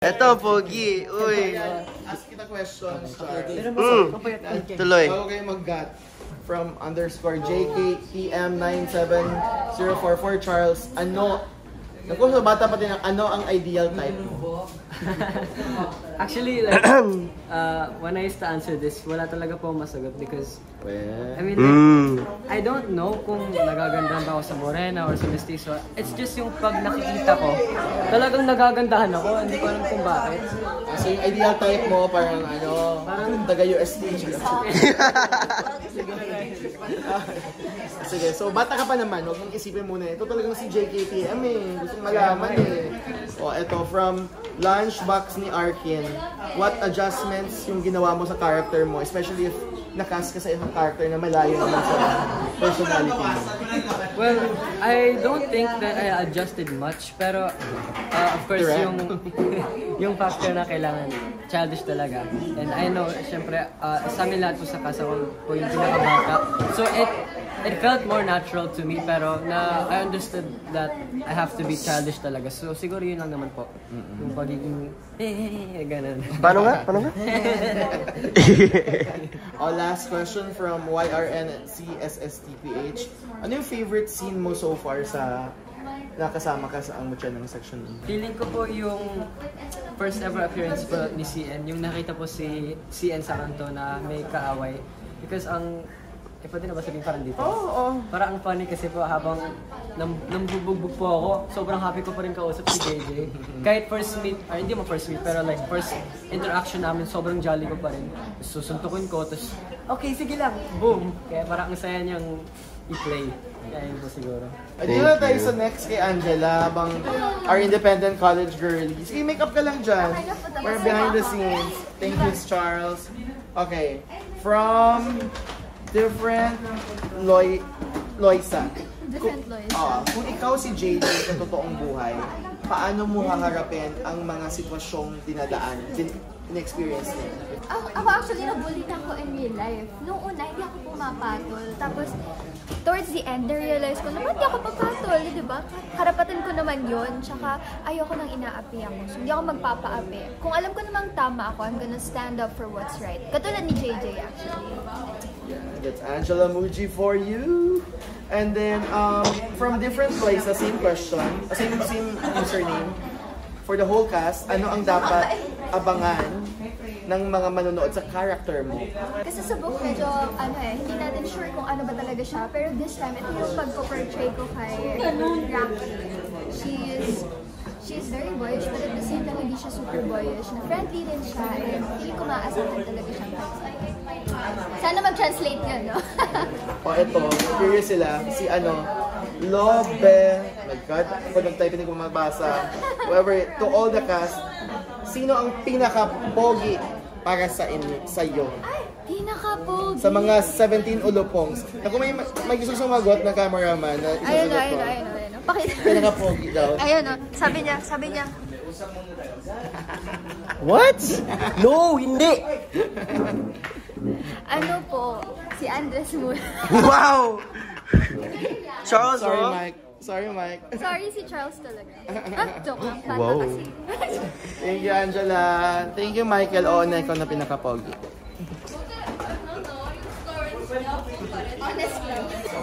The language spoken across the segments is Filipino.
Eto, Pogi. Uy. Ask kita questions, Char. Tuloy. Bago kayo mag-gut. From _JKTM97044 Charles, ano? Naku, sa bata pa din ano ang ideal type mo? Actually, like, when I used to answer this, wala talaga po masagot because, I mean, I don't know kung nagagandahan ba ako sa morena or sa mestizo. It's just yung pag nakikita ko, talagang nagagandahan ako. Hindi ko alam kung bakit. So yung ideal type mo, parang ano, taga-UST. Sige, so bata ka pa naman, huwag mong isipin muna. Ito talagang si JKTM eh. Gusto malaman eh. O, ito, from Lunchbox ni Arkin. What adjustments yung ginawa mo sa character mo? Especially if nakast ka sa isang character na malayo naman sa personality mo. Well, I don't think that I adjusted much, pero of course yung factor na kailangan childish talaga. And I know, syempre, sa amin lahat po sa casa ko yung pinakabata. So it felt more natural to me, pero I understood that I have to be childish talaga. So siguro yun lang naman po. Yung pagiging ganun. Paano nga? Last question from YRNCSSTPH. Ano yung favorite scene mo so far sa nakasama ka sa Ang Mutya ng Section E? Feeling ko po yung first ever appearance po ni CN, yung nakita po si CN sa kanto na may kaaway. Because pwede na ba sabihin parang dito? Oo. Parang ang funny kasi po habang nambubugbog po ako, sobrang happy ko pa rin kausap si JJ. Kahit first meet, hindi mo first meet, pero like first interaction namin, sobrang jolly ko pa rin. Susuntukin ko, tapos okay, sige lang, boom! Kaya parang ang saya niyang i-play. Kaya yun po siguro. Dito na tayo sa next kay Angela, habang our independent college girlie. Sige, make up ka lang dyan. We're behind the scenes. Thank you, Charles. Okay, from different Loisa. Different Loisa. Kung ikaw si JJ sa totoong buhay, paano mo haharapin ang mga sitwasyong dinadaan, in-experience niya? Ako actually, nabully na ako in real life. Noong una, hindi ako pumapatol. Tapos, towards the end, na-realize ko na, ba't di ako papatol? Di ba? Karapatan ko naman yun. Tsaka, ayoko nang inaapi ako. So, hindi ako magpapaapi. Kung alam ko namang tama ako, I'm gonna stand up for what's right. Katulad ni JJ, actually. Yeah, that's Angela Muji for you. And then, from different places, same question, same username. For the whole cast, ano ang dapat abangan ng mga manonood sa character mo? Kasi sa book, medyo, hindi natin sure kung ano ba talaga siya. Pero this time, ito yung pagpo-portray ko kay Rocky. She's very boyish, but at the same time, hindi siya super boyish. Na friendly din siya, and hindi ko maasahan talaga siya. Sana mag-translate yun, no? Ito, curious sila, si Lobe, my God, ako nag-type hindi ko mabasa. However, to all the cast, sino ang pinaka-pogi para sa'yo? Ay, pinaka-pogi! Sa mga 17 ulopongs. Kung may gusto sumagot na cameraman na isasagot ko. Ayun. Pinaka-pogi daw. Ayun, sabi niya. What? No, hindi! Ano po, si Andres Moon. Wow! Charles, Sorry, Mike. Sorry, si Charles talaga. Joke lang. Wow. Kasi. Thank you, Angela. Thank you, Michael. Oo, na ikaw na pinaka-pogi.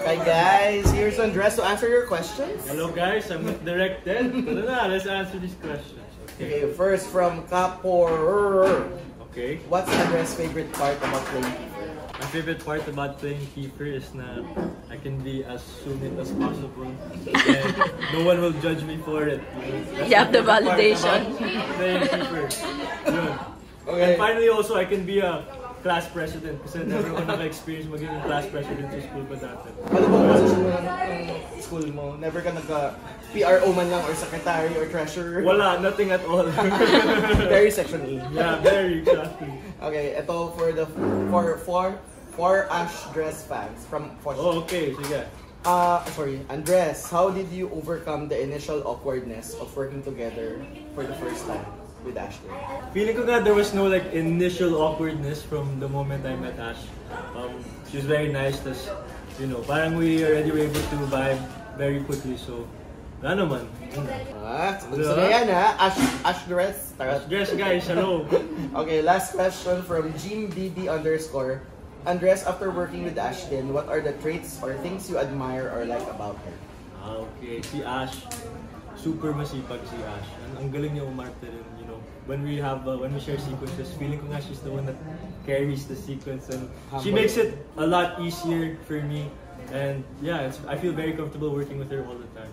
Okay, guys. Here's Andres to answer your questions. Hello, guys. I'm not directed. Let's answer these questions. Okay, first from Kapor. Okay. What's Andres' favorite part about playing? My favorite part about playing keeper is that I can be as sunit as possible and no one will judge me for it. You have the validation. Playing keeper. Yun. Okay. And finally also I can be a class president kasi never ako naka-experience maging class president sa school pa dati. Ano bang position mo ng school mo? Never ka nagka-PRO man lang or secretary or treasurer? Wala, nothing at all. Very section E. Yeah, very exactly. Okay, ito for Ash Dress fans from Fosh. Oh, okay, sige. Andres, how did you overcome the initial awkwardness of working together for the first time with Ashley? Feeling ko nga there was no like initial awkwardness from the moment I met Ash. She was very nice, tas, parang we already were able to vibe very quickly, so wala naman. Gusto na yan ha? Ash dress. Yes guys, hello. Okay, last question from JimBB_. Andres, after working with Ashtin, what are the traits or things you admire or like about her? Okay, si Ash, super masipag si Ash. Ang galing niya umarte rin, you know. When we share sequences, feeling ko nga she's the one that carries the sequence and she makes it a lot easier for me. And yeah, I feel very comfortable working with her all the time.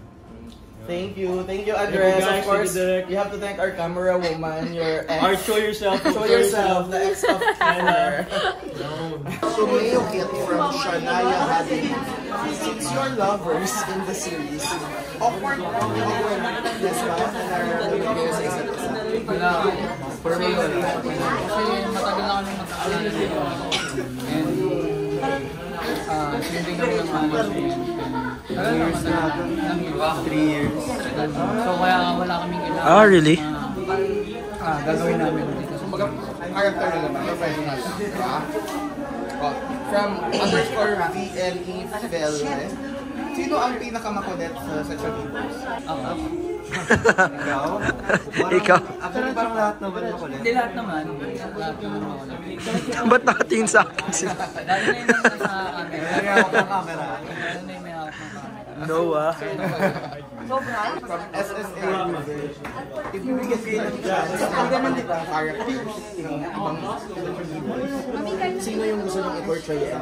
Thank you, Andres. Guys, of course, you have to thank our camera woman, your ex. Art, show yourself, the ex of Tyler. Sumeo Kit from Shania Hadid. Since you're lovers in the series, awkwardness ba na nararamdaman kayo sa isa't isa? Wala. For me, wala. Kasi matagal na kami magkakilala dito. And siniling kami ng management. 3 years. So kaya wala kaming kailangan. Really? Gagawin namin dito. So character na naman, professional lang. From _VLE Felle, sino ang pinakamakulit sa Sexual Heroes? Ikaw? Actually, parang lahat naman makulit. Hindi lahat naman. Lahat naman makulit. Ba't nakatingin sa akin siya? Dahil na yung nasa camera. May hawak ng camera. Dahil na yung may hawak ng camera. Noah. From SSA Music, ibibigyan kayo ng chance ang ganun dito ang characters ng ibang heroes. Sino yung gusto nang i-portray?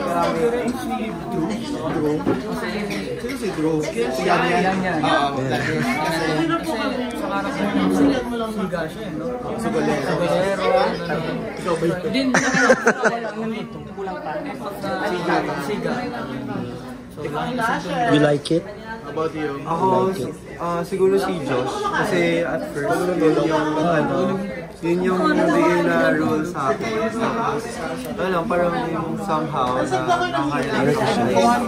Marami. Si Drew. Sino si Drew? Si Yan. Kasi sa character ng Siga siya, no? Sigolero. Din kulang pa. Siga. You like it? How about you? Ako, siguro si Josh. Kasi at first, yun yung nabigay na role sa akin. Parang yung somehow na nakaka-relate.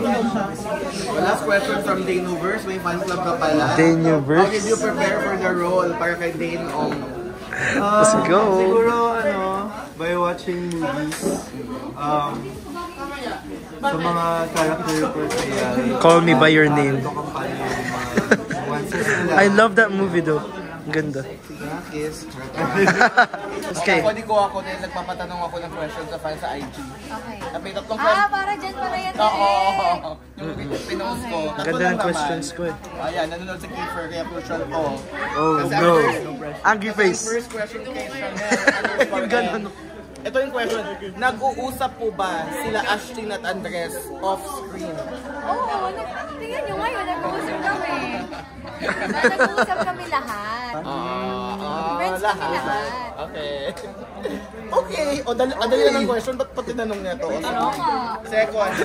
Last question from Daneovers. May fan club ka pala. Daneovers? How did you prepare for the role para kay Dane Ong? Let's go! Siguro, by watching movies, sa mga character portrayal. Call Me By Your Name. I I love that movie though. Ang ganda. Kiss. Okay. Ako din, nagpapatanong ako ng question sa fans sa IG. Okay. May tatlong question. Para dyan pala yan. Oo. Yung pinost ko. Ganda ng questions ko eh. Ayan, nanonood sa Kiefer, kaya crucial ko. Oh no. Angry face. First question kay Chanel. Ito yung question. Nag-uusap po ba sila Ashtin at Andres off-screen? Oo, tingnan nyo ngayon, nag-uusap kami. Nag-uusap kami lahat. Friends kami lahat. Okay. Okay. O, dali na ng question. Ba't tinanong niya to? Second,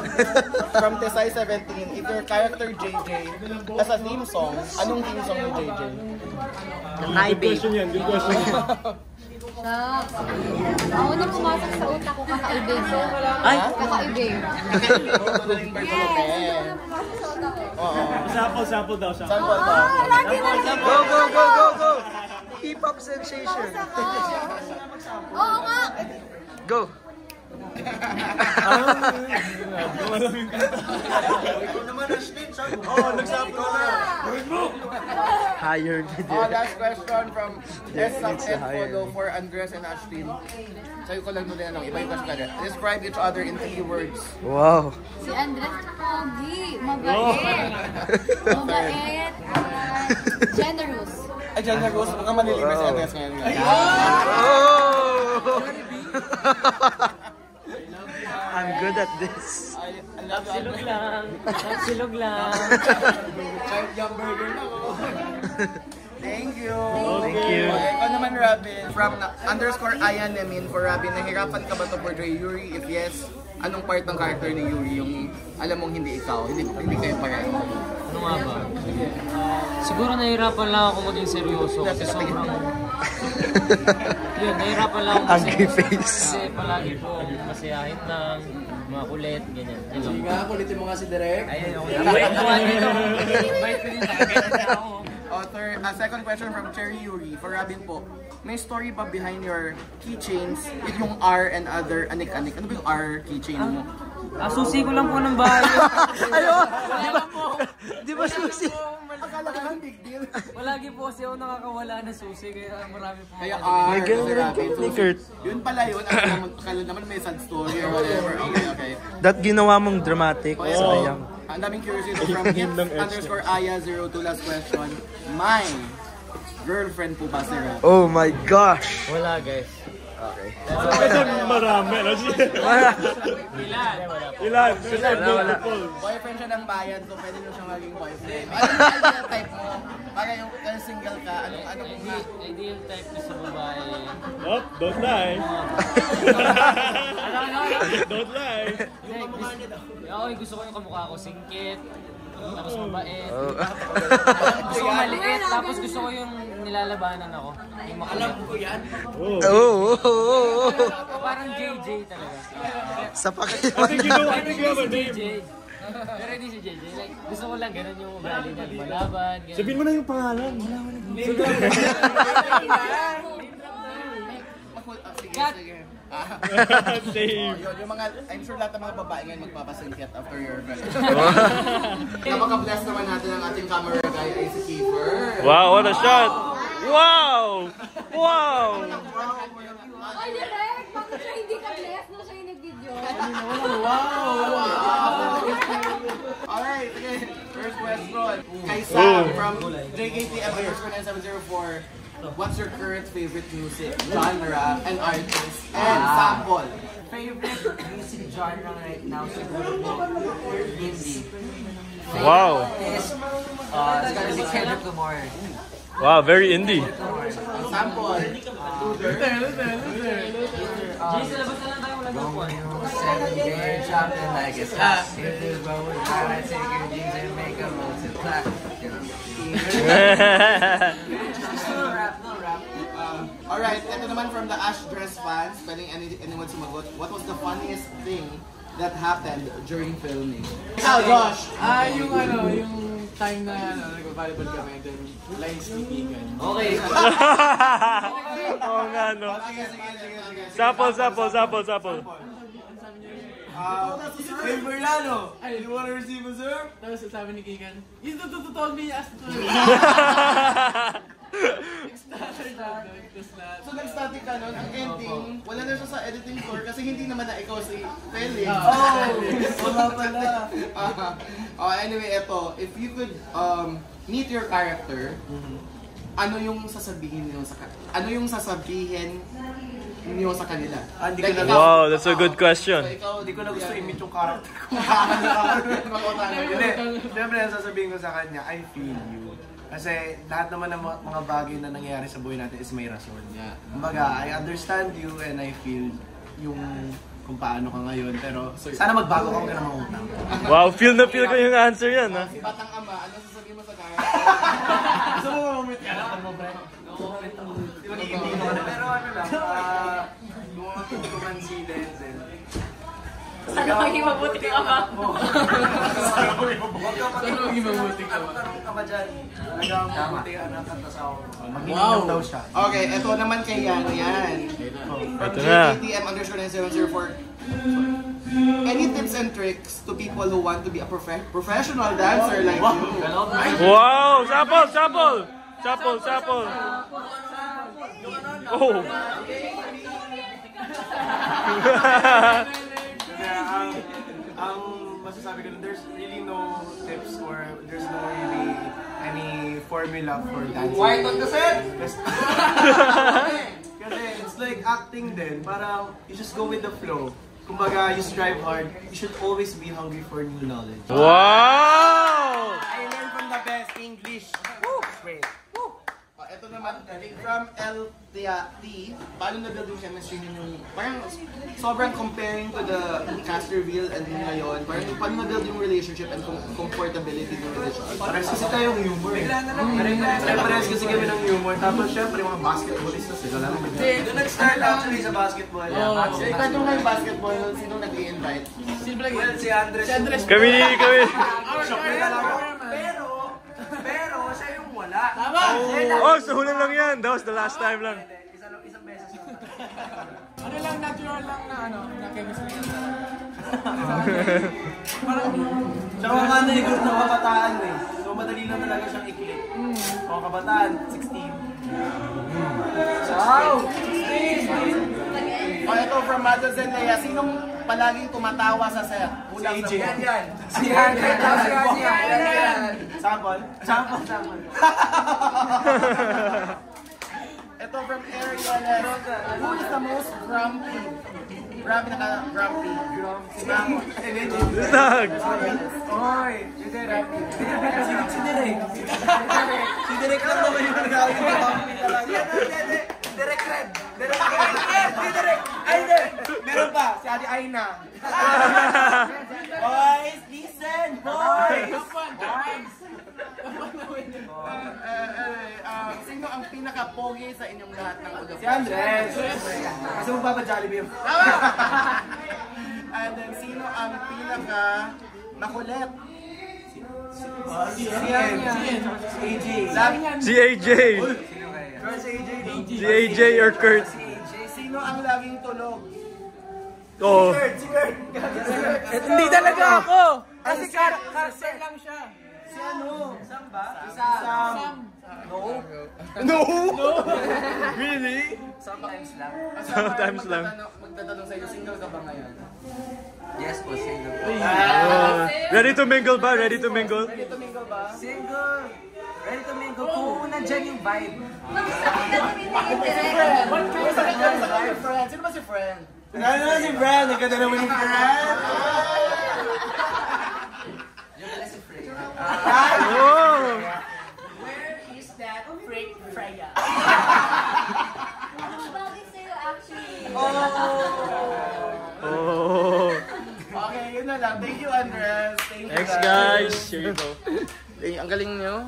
from Tesay17, if your character JJ has a theme song, anong theme song ni JJ? Hi babe. Good question yan. Shucks. Ako na pumasok sa utak ko, kakaibig. Ay! Kakaibig. Yes! Sample daw. Sample daw. Lagi na Go! Hip-hop sensation. Oo nga! Go! Higher Last question from S.Follow for Andres and Ashtin. Sa'yo ko lang nila yan. Iba yung question. Describe each other in 3 words. Wow. Si Andres pogi, mabait. Mabait. Generous. Ay, generous. Baka manilibre si Andres ngayon. Oh! I'm good at this. Silog lang. Kahit yung burger na ako. Thank you. Thank you. Okay, ikaw naman, Robin. From _Ayanemin for Robin, nahirapan ka ba to portray Yuri? If yes, anong part ng character ni Yuri yung alam mong hindi ikaw? Hindi kayo pareho? Ano nga ba? Siguro nahihirapan lang ako maging seryoso kasi sobrang... Yun, nahihirapan lang ako kasi... Angry face. Kasi palagi po masayahin lang, makulit, ganyan. Sige nga, kulitin mo nga si Direk. Ayun, ako. Wait ko dito. Wait ko dito. Ako. Second question from Cherry Yuri for Robin po. May story ba behind your keychains with yung R and other anik-anik? Ano ba yung R keychain mo? Susi ko lang po ng bahay. Ayo, di ba susi? Akala ka lang big deal. Palagi po kasi ako nakakawala ng susi, kaya marami po. Kaya May ganun ni Kurt. Yun pala yun. Kala naman may sad story or whatever. Okay. That ginawa mong dramatic. Sayang. Ang daming curious ito from Gift_Aya02. Last question. My girlfriend po ba si Rap? Oh my gosh. Wala guys. Kasi marami. Ilan? Wala. Boyfriend siya ng bayan, so pwede nyo siyang maging boyfriend. Ano yung ideal type mo? Para yung single ka, ano kung nga? Ideal type ko sa babae. Oh, don't lie. Don't lie. Ako gusto ko yung kamukha ko, singkit. Tapos mabait. Gusto ko maliit, tapos gusto ko yung nilalabanan ako. Yung alam ko yan. Oh. Parang JJ talaga. Sa I think you have a name. JJ. Pero hindi si JJ. Like, gusto ko lang ganun yung ugali niya. Malaban. Ganun. Sabihin mo na yung pangalan. Sige. Same. Yung mga, I'm sure lahat ng mga babae ngayon magpapasingkit after your graduation. Napaka-bless naman natin ang ating camera guy ay si Kiefer. Wow, what a shot! Wow! Wow! Ay, direct! Bakit siya hindi ka bless nung siya yung nag-video? Alright, okay. First question. Kay Sam from JKTM_9704. What's your current favorite music genre and artist and sample? Favorite music genre right now siguro po indie. Wow! It's gonna be Kendrick Lamar. Wow, very indie. Sample. Seven-day shopping like it's hot. If this bro was trying to take your jeans and make a multiply. Alright, ito naman from the Ash Dress fans. Pwedeng anyone sumagot. What was the funniest thing that happened during filming? Oh gosh! Yung time na nag-volleyball kami, then lines titigan. Okay. Oo nga, no? Sige. Sapol. Hey, Fernando! You wanna receive a serve? Tapos sabi ni Kikan, yung tututog niya as to. So nag-static ka nun, ang ending, wala na siya sa editing floor kasi hindi naman na ikaw si Felix. Wala pala. Anyway, eto, if you could meet your character, ano yung sasabihin niyo sa kanila? Wow, that's a good question. Hindi ko na gusto i-meet yung character ko. Siyempre, ang sasabihin ko sa kanya, I feel you. Kasi lahat naman ng mga bagay na nangyayari sa buhay natin is may rason. Kumbaga, I understand you and I feel yung kung paano ka ngayon. Pero sana magbago ka, huwag ka na mangutang. Wow, feel na feel ko yung answer yan, ha? Si Batang Ama, ano sasabihin mo sa character? Gusto mo mamit ka? Pero ano lang, kung matutukan si Denzel, Sana maging mabuti ka ba? sana maging mabuti ka ba? Tanong ka ba dyan? Talagang mabuti ka na katasawa. Mag-inom daw siya. Okay, eto naman kay Yan. Ito na. JKTM_9704. Any tips and tricks to people who want to be a professional dancer like you? Wow! Sapol! Oh! Ang masasabi ko, there's really no tips or there's no really any formula for dancing. White on the set! Kasi it's like acting din, parang you just go with the flow. Kumbaga, you strive hard, you should always be hungry for new knowledge. Wow! I learned from the best English. Wait. Ito naman, from LTT, paano na-build yung chemistry ninyo? Parang sobrang comparing to the cast reveal and ngayon, parang paano na-build yung relationship and comfortability ng relationship? Parehas kasi tayong humor eh. Parehas kasi kami ng humor. Tapos syempre mga basketballista sila lang. Doon nag-start actually sa basketball. Kwento nga yung basketball, sinong nag-i-invite? Well, si Andres. Kami. Pero siya yung wala. Oh, sa huli lang yan. That was the last time lang. Isang beses lang. Ano lang, natural lang na chemistry. Tsaka mga negros ng kabataan eh. So madali lang talaga siyang i-click. Mga kabataan, 16. Wow! O ito from Mademoiselle Lea, sinong palaging tumatawa sa set? Kulang Si AJ. yan. Si yan. Sample? Sample. Ito from Ariel, who is the most grumpy? Grumpy na grumpy. Si Mamon. Tag! Oy! Si Derek. Si Derek lang naman yung nagawin ko. Derek Red. Derek. Ay, meron pa. Si Ate Aina. Boys, listen! Boys! Sino ang pinaka-pogi sa inyong lahat ng ulo? Si Andres. Kasi magpapa Jollibee. And then, sino ang pinaka-makulit? Si AJ. Si AJ! Si AJ or Kurt? Sino ang laging tulog? Oh. Si Kurt. Hindi talaga ako! Kasi Carcel lang siya. Si ano? Sam ba? Sam. No? Really? Sometimes lang. Sometimes lang. Magtatanong sa'yo, single ka ba ngayon? Yes po, single po. Oh. Ready to mingle ba? Ready to mingle? Ready to mingle ba? Single. Ready to mingle. Kung nandyan yung vibe. Sino ba si Friend? Ano si Brad? Nagkata naman yung Brad. Oh! Where is that freak Freya? Bagay sa'yo actually. Oh! Okay, yun na lang. Thank you, Andres. Thank you, Thanks guys! Here you go. Ang galing nyo.